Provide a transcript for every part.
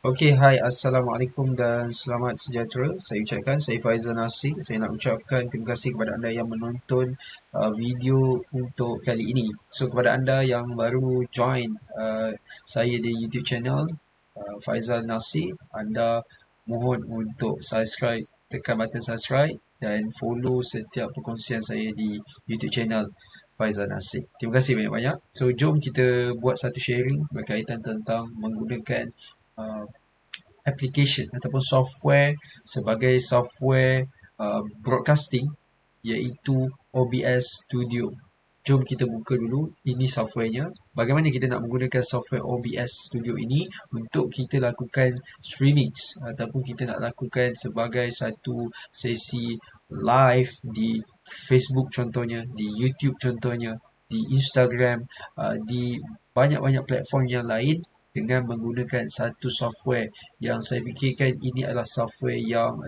Okey, hai, Assalamualaikum dan selamat sejahtera. Saya ucapkan, saya Faizal Nasir. Saya nak ucapkan terima kasih kepada anda yang menonton video untuk kali ini. So, kepada anda yang baru join saya di YouTube channel Faizal Nasir, anda mohon untuk subscribe, tekan button subscribe dan follow setiap perkongsian saya di YouTube channel Faizal Nasir. Terima kasih banyak-banyak. So, jom kita buat satu sharing berkaitan tentang menggunakan uh, application ataupun software sebagai software broadcasting, iaitu OBS Studio. Jom kita buka dulu ini softwarenya. Bagaimana kita nak menggunakan software OBS Studio ini untuk kita lakukan streaming ataupun kita nak lakukan sebagai satu sesi live di Facebook contohnya, di YouTube contohnya, di Instagram, di banyak-banyak platform yang lain dengan menggunakan satu software yang saya fikirkan ini adalah software yang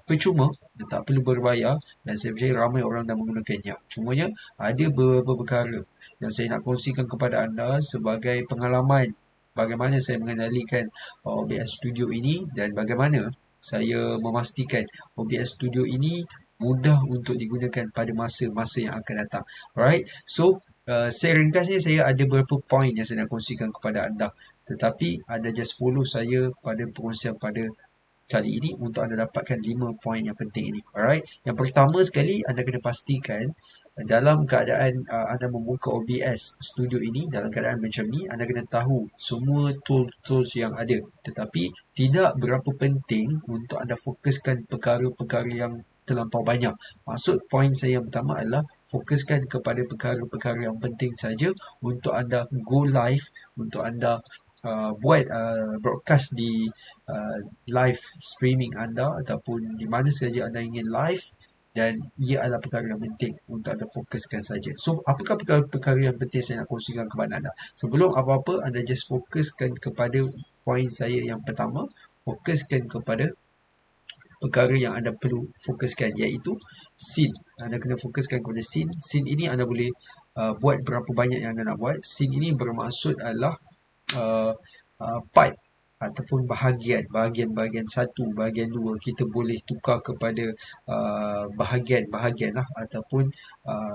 percuma dan tak perlu berbayar, dan saya percaya ramai orang dah menggunakannya. Cumanya ada beberapa perkara yang saya nak kongsikan kepada anda sebagai pengalaman bagaimana saya mengendalikan OBS Studio ini dan bagaimana saya memastikan OBS Studio ini mudah untuk digunakan pada masa-masa yang akan datang. Alright, so saya ringkasnya saya ada beberapa poin yang saya nak kongsikan kepada anda. Tetapi anda just follow saya pada perkongsian pada kali ini untuk anda dapatkan 5 poin yang penting ini. Alright. Yang pertama sekali, anda kena pastikan dalam keadaan anda membuka OBS Studio ini dalam keadaan macam ni, anda kena tahu semua tools yang ada. Tetapi tidak berapa penting untuk anda fokuskan perkara-perkara yang terlampau banyak. Maksud poin saya yang pertama adalah fokuskan kepada perkara-perkara yang penting saja untuk anda go live, untuk anda buat broadcast di live streaming anda ataupun di mana saja anda ingin live, dan ia adalah perkara yang penting untuk anda fokuskan saja. So, apakah perkara-perkara yang penting saya nak kongsikan kepada anda? Sebelum apa-apa, anda just fokuskan kepada poin saya yang pertama, fokuskan kepada perkara yang anda perlu fokuskan, iaitu scene. Anda kena fokuskan kepada scene. Scene ini anda boleh buat berapa banyak yang anda nak buat. Scene ini bermaksud adalah uh, part ataupun bahagian satu, bahagian dua, kita boleh tukar kepada bahagian-bahagian lah, ataupun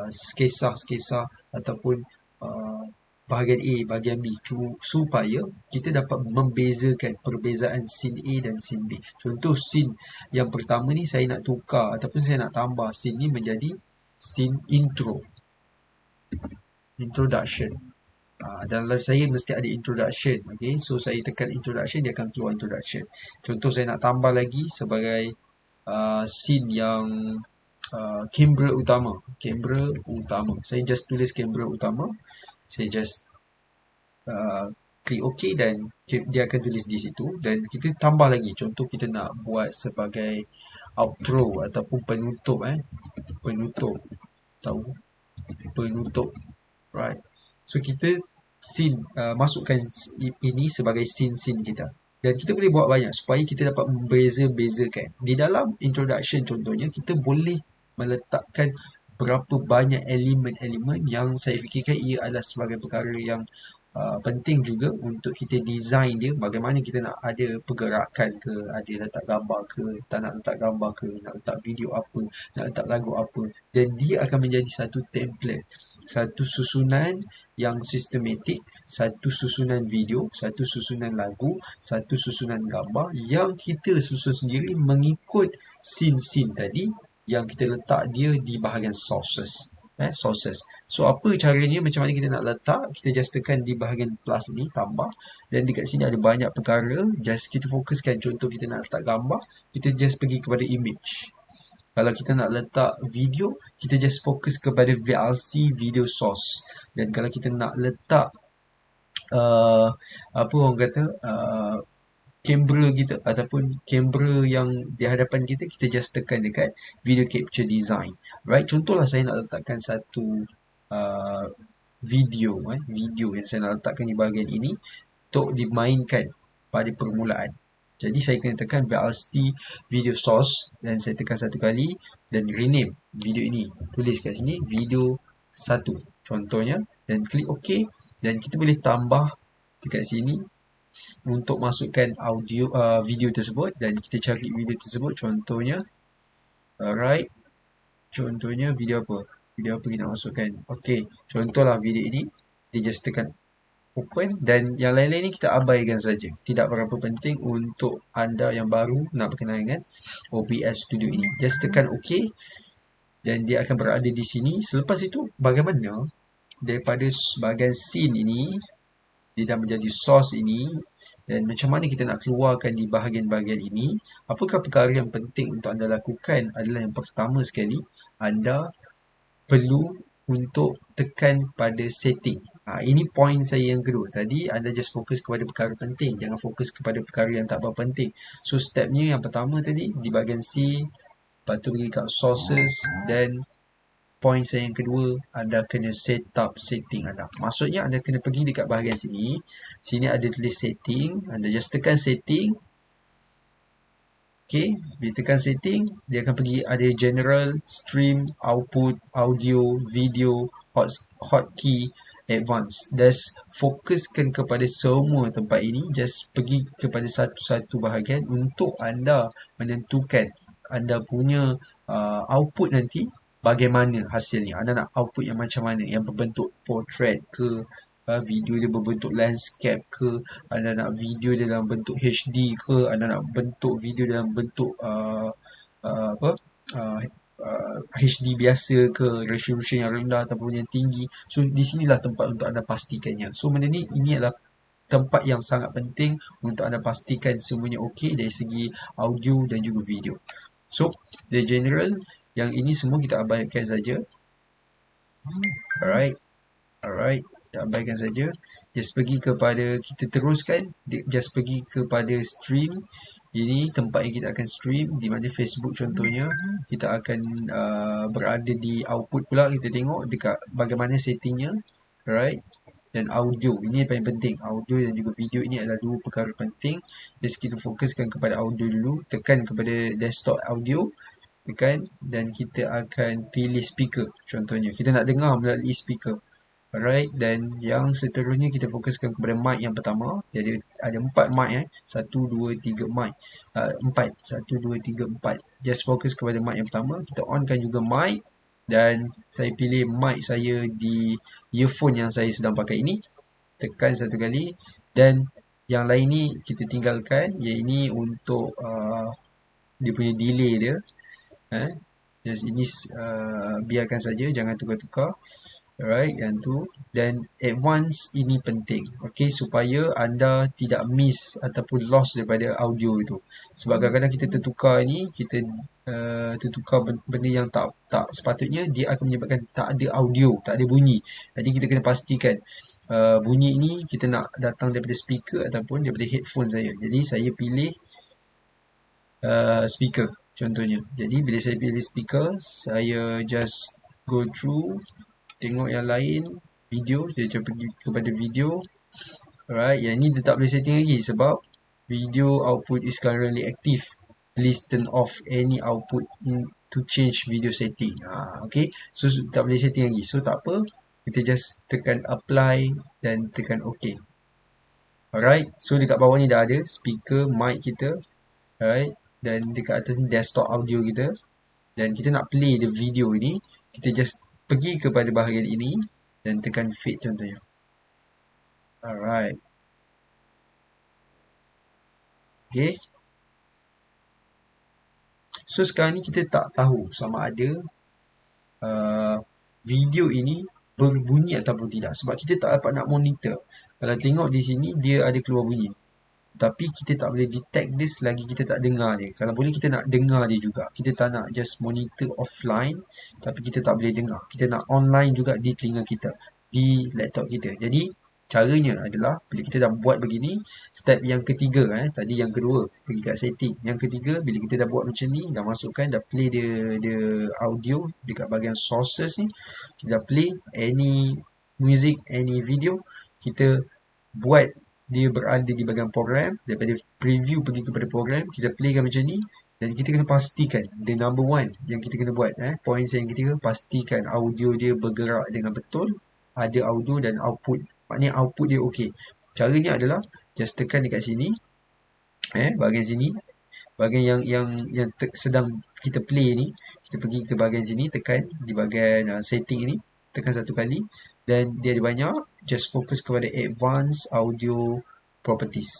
skesa-skesa, ataupun uh, bahagian A, bahagian B, supaya kita dapat membezakan perbezaan scene A dan scene B. Contoh scene yang pertama ni saya nak tukar ataupun saya nak tambah scene ni menjadi scene introduction. Dalam live saya mesti ada introduction. Okay, so saya tekan introduction, dia akan keluar introduction. Contoh saya nak tambah lagi sebagai scene yang kamera utama. Saya just tulis kamera utama. Saya just klik OK dan dia akan tulis di situ, dan kita tambah lagi. Contoh kita nak buat sebagai outro ataupun penutup, penutup, tahu, penutup, right? So kita masukkan ini sebagai scene kita, dan kita boleh buat banyak supaya kita dapat membeza-bezakan. Di dalam introduction contohnya, kita boleh meletakkan berapa banyak elemen-elemen yang saya fikirkan ia adalah sebagai perkara yang penting juga untuk kita design dia. Bagaimana kita nak ada pergerakan ke, ada letak gambar ke, tak nak letak gambar ke, nak letak video apa, nak letak lagu apa, dan dia akan menjadi satu template, satu susunan yang sistematik, satu susunan video, satu susunan lagu, satu susunan gambar yang kita susun sendiri mengikut scene-scene tadi yang kita letak dia di bahagian sources. So apa caranya, macam mana kita nak letak? Kita just tekan di bahagian plus ni, tambah, dan dekat sini ada banyak perkara. Just kita fokuskan. Contoh kita nak letak gambar, kita just pergi kepada image. Kalau kita nak letak video, kita just fokus kepada VLC, video source. Dan kalau kita nak letak apa orang kata, kamera kita ataupun kamera yang di hadapan kita, kita just tekan dekat video capture design. Right, contohlah saya nak letakkan satu video yang saya nak letakkan di bahagian ini untuk dimainkan pada permulaan. Jadi saya kena tekan VLC video source dan saya tekan satu kali dan rename video ini. Tulis kat sini video 1 contohnya, dan klik OK, dan kita boleh tambah dekat sini untuk masukkan video tersebut, dan kita cari video tersebut. Contohnya, alright, contohnya video apa kita nak masukkan. Okey, contohlah video ini. Kita just tekan open, dan yang lain-lain ni kita abaikan saja. Tidak berapa penting untuk anda yang baru nak berkenal dengan OBS Studio ini. Just tekan OK, dan dia akan berada di sini. Selepas itu, bagaimana daripada bahagian scene ini dia dah menjadi source ini, dan macam mana kita nak keluarkan di bahagian-bahagian ini. Apakah perkara yang penting untuk anda lakukan adalah, yang pertama sekali, anda perlu untuk tekan pada setting. Ini point saya yang kedua. Tadi anda just fokus kepada perkara penting, jangan fokus kepada perkara yang tak berapa penting. So stepnya yang pertama tadi di bahagian C, lepas tu pergi kat sources, dan point saya yang kedua, anda kena set up setting anda. Maksudnya anda kena pergi dekat bahagian sini. Sini ada tulis setting, anda just tekan setting. Okay, bila tekan setting, dia akan pergi ada general, stream, output, audio, video, hotkey, advanced. Just fokuskan kepada semua tempat ini. Just pergi kepada satu-satu bahagian untuk anda menentukan anda punya output nanti bagaimana hasilnya. Anda nak output yang macam mana? Yang berbentuk portrait ke? Video dia berbentuk landscape ke? Anda nak video dia dalam bentuk HD ke? Anda nak bentuk video dalam bentuk HD biasa ke? Resolution yang rendah ataupun yang tinggi? So di sinilah tempat untuk anda pastikannya. So benda ni, ini adalah tempat yang sangat penting untuk anda pastikan semuanya okey dari segi audio dan juga video. So the general, yang ini semua kita abaikan saja. Alright, kita abaikan saja. Just pergi kepada, kita teruskan, just pergi kepada stream. Ini tempat yang kita akan stream, di mana Facebook contohnya. Kita akan berada di output pula. Kita tengok dekat bagaimana settingnya. Alright, dan audio, ini yang paling penting. Audio dan juga video ini adalah dua perkara penting. Just kita fokuskan kepada audio dulu. Tekan kepada desktop audio, tekan, dan kita akan pilih speaker. Contohnya kita nak dengar melalui speaker. Alright, dan yang seterusnya kita fokuskan kepada mic yang pertama. Jadi ada 4 mic 1, 2, 3 mic. 4. 1, 2, 3, 4. Just fokus kepada mic yang pertama. Kita onkan juga mic, dan saya pilih mic saya di earphone yang saya sedang pakai ini. Tekan satu kali, dan yang lain ni kita tinggalkan. Yang ini untuk dia punya delay dia. Just ini biarkan saja, jangan tukar-tukar. Alright, yang tu. Dan advance ini penting, okay, supaya anda tidak miss ataupun lost daripada audio itu. Sebab kadang-kadang kita tertukar ni, kita tertukar benda yang tak sepatutnya, dia akan menyebabkan tak ada audio, tak ada bunyi. Jadi kita kena pastikan bunyi ini kita nak datang daripada speaker ataupun daripada headphone saya. Jadi saya pilih speaker contohnya. Jadi bila saya pilih speaker, saya just go through, tengok yang lain, video, saya pergi kepada video. Alright, yang ni dia tak boleh setting lagi sebab video output is currently active. Please turn off any output to change video setting. Okay, so tak boleh setting lagi. So tak apa, kita just tekan apply dan tekan OK. Alright, so dekat bawah ni dah ada speaker, mic kita. Alright, dan dekat atas ni desktop audio kita. Dan kita nak play the video ini, kita just pergi kepada bahagian ini dan tekan fade contohnya. Alright. Okay. So sekarang ni kita tak tahu sama ada video ini berbunyi ataupun tidak. Sebab kita tak dapat nak monitor. Kalau tengok di sini, dia ada keluar bunyi. Tapi kita tak boleh detect dia selagi kita tak dengar dia. Kalau boleh kita nak dengar dia juga. Kita tak nak just monitor offline, tapi kita tak boleh dengar. Kita nak online juga di telinga kita, di laptop kita. Jadi caranya adalah bila kita dah buat begini, step yang ketiga, tadi yang kedua pergi kat setting. Yang ketiga, bila kita dah buat macam ni, dah masukkan, dah play dia audio dekat bahagian sources ni, kita dah play any music, any video, kita buat dia berada di bahagian program. Daripada preview pergi kepada program, kita playkan macam ni, dan kita kena pastikan the number one yang kita kena buat, point saya yang ketiga, pastikan audio dia bergerak dengan betul, ada audio dan output, maknanya output dia okey. Caranya adalah just tekan dekat sini, bahagian sini, bahagian yang sedang kita play ni, kita pergi ke bahagian sini, tekan di bahagian setting ni, tekan satu kali, dan dia ada banyak, just fokus kepada advanced audio properties.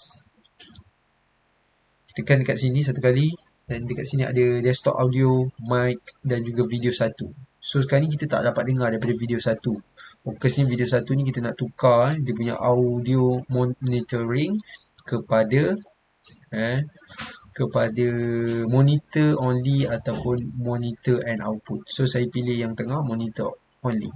Tekan dekat sini satu kali, dan dekat sini ada desktop audio, mic dan juga video satu. So sekarang ni kita tak dapat dengar daripada video satu. Fokusnya video satu ni kita nak tukar dia punya audio monitoring kepada monitor only ataupun monitor and output. So saya pilih yang tengah, monitor only.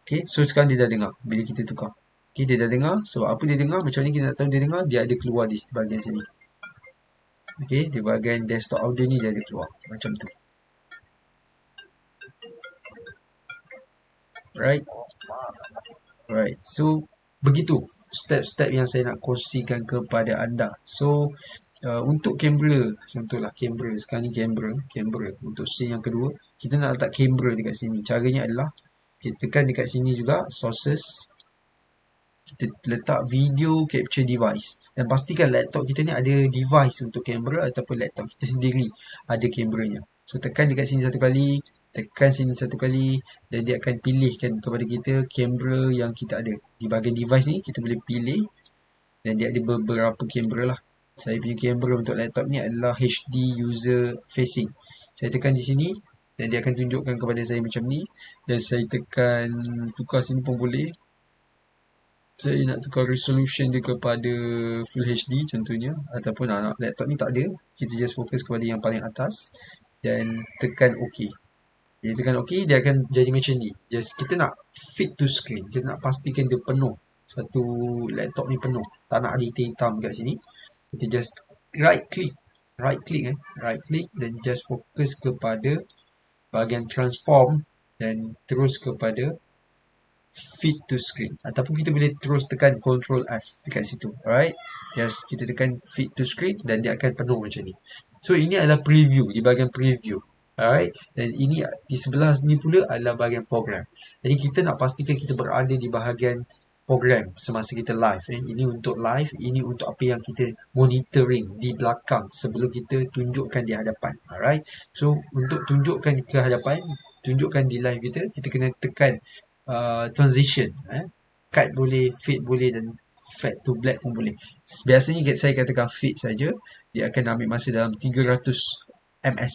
Okay, so sekarang dia dah dengar bila kita tukar. Okay, dia dah dengar. Sebab apa dia dengar? Macam ni kita nak tahu dia dengar. Dia ada keluar di bahagian sini. Okay, di bahagian desktop audio ni dia ada keluar. Macam tu. Right. So, begitu step-step yang saya nak kongsikan kepada anda. So, untuk kamera, contohlah kamera. Sekarang ni kamera. Untuk scene yang kedua, kita nak letak kamera dekat sini. Caranya adalah, kita tekan dekat sini juga, sources. Kita letak video capture device, dan pastikan laptop kita ni ada device untuk kamera ataupun laptop kita sendiri ada kameranya. So tekan dekat sini satu kali, tekan sini satu kali, dan dia akan pilihkan kepada kita kamera yang kita ada. Di bahagian device ni kita boleh pilih, dan dia ada beberapa kamera lah. Saya punya kamera untuk laptop ni adalah HD user facing. Saya tekan di sini dan dia akan tunjukkan kepada saya macam ni, dan saya tekan tukar sini pun boleh. Saya nak tukar resolution dia kepada Full HD contohnya, ataupun laptop ni tak ada, kita just fokus kepada yang paling atas dan tekan OK. Bila tekan OK, dia akan jadi macam ni. Just kita nak fit to screen, kita nak pastikan dia penuh, satu laptop ni penuh, tak nak ada hitam kat sini. Kita just right click dan just fokus kepada bahagian transform dan terus kepada fit to screen, ataupun kita boleh terus tekan Ctrl F dekat situ. Alright, just kita tekan fit to screen dan dia akan penuh macam ni. So ini adalah preview, di bahagian preview. Alright, dan ini di sebelah ni pula adalah bahagian program. Jadi kita nak pastikan kita berada di bahagian program semasa kita live. Ini untuk live, ini untuk apa yang kita monitoring di belakang sebelum kita tunjukkan di hadapan. Alright, so untuk tunjukkan ke hadapan, tunjukkan di live kita, kita kena tekan transition, cut boleh, fade boleh, dan fade to black pun boleh. Biasanya saya katakan fade saja, dia akan ambil masa dalam 300 ms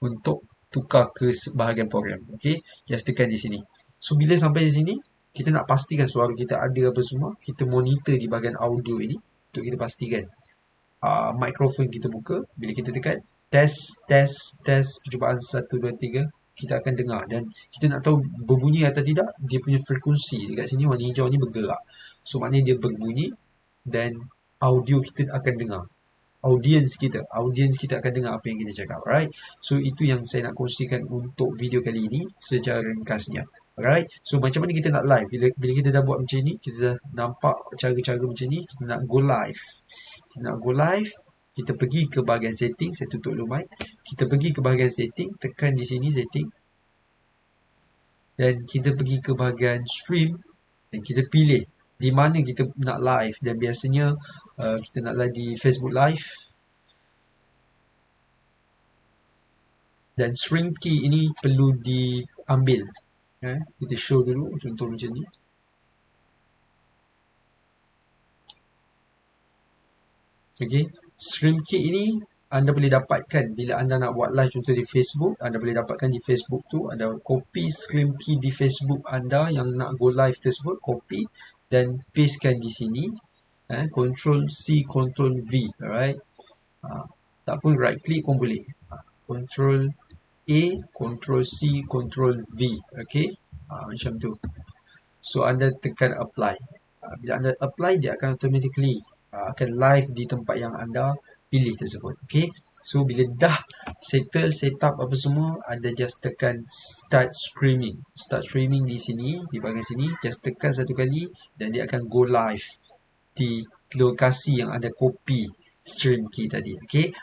untuk tukar ke bahagian program. Okay, just tekan di sini. So bila sampai di sini, kita nak pastikan suara kita ada apa semua, kita monitor di bahagian audio ini untuk kita pastikan mikrofon kita buka. Bila kita tekan test percubaan 1 2 3, kita akan dengar, dan kita nak tahu berbunyi atau tidak. Dia punya frekuensi dekat sini warna hijau ni bergerak, so maknanya dia berbunyi dan audio kita akan dengar. Audience kita akan dengar apa yang kita cakap. Alright, so itu yang saya nak kongsikan untuk video kali ini secara ringkasnya. Alright, so macam mana kita nak live? Bila kita dah buat macam ni, kita dah nampak cara-cara macam ni, kita nak go live. Kita pergi ke bahagian setting. Saya tutup dulu mic. Kita pergi ke bahagian setting, tekan di sini setting, dan kita pergi ke bahagian stream, dan kita pilih di mana kita nak live. Dan biasanya kita nak live di Facebook Live, dan stream key ini perlu diambil. Kita show dulu contoh macam ni. Okay, stream key ini anda boleh dapatkan bila anda nak buat live contoh di Facebook. Anda boleh dapatkan di Facebook tu, anda copy stream key di Facebook anda yang nak go live tersebut, copy dan pastekan di sini. Ctrl C, Ctrl V. Alright, tak pun right click pun boleh, Ctrl A, Ctrl C, Ctrl V. Okay, macam tu. So anda tekan apply. Bila anda apply, dia akan automatically akan live di tempat yang anda pilih tersebut. Okay, so bila dah settle, setup apa semua, anda just tekan start streaming di sini, di bahagian sini, just tekan satu kali dan dia akan go live di lokasi yang anda copy stream key tadi. Okay,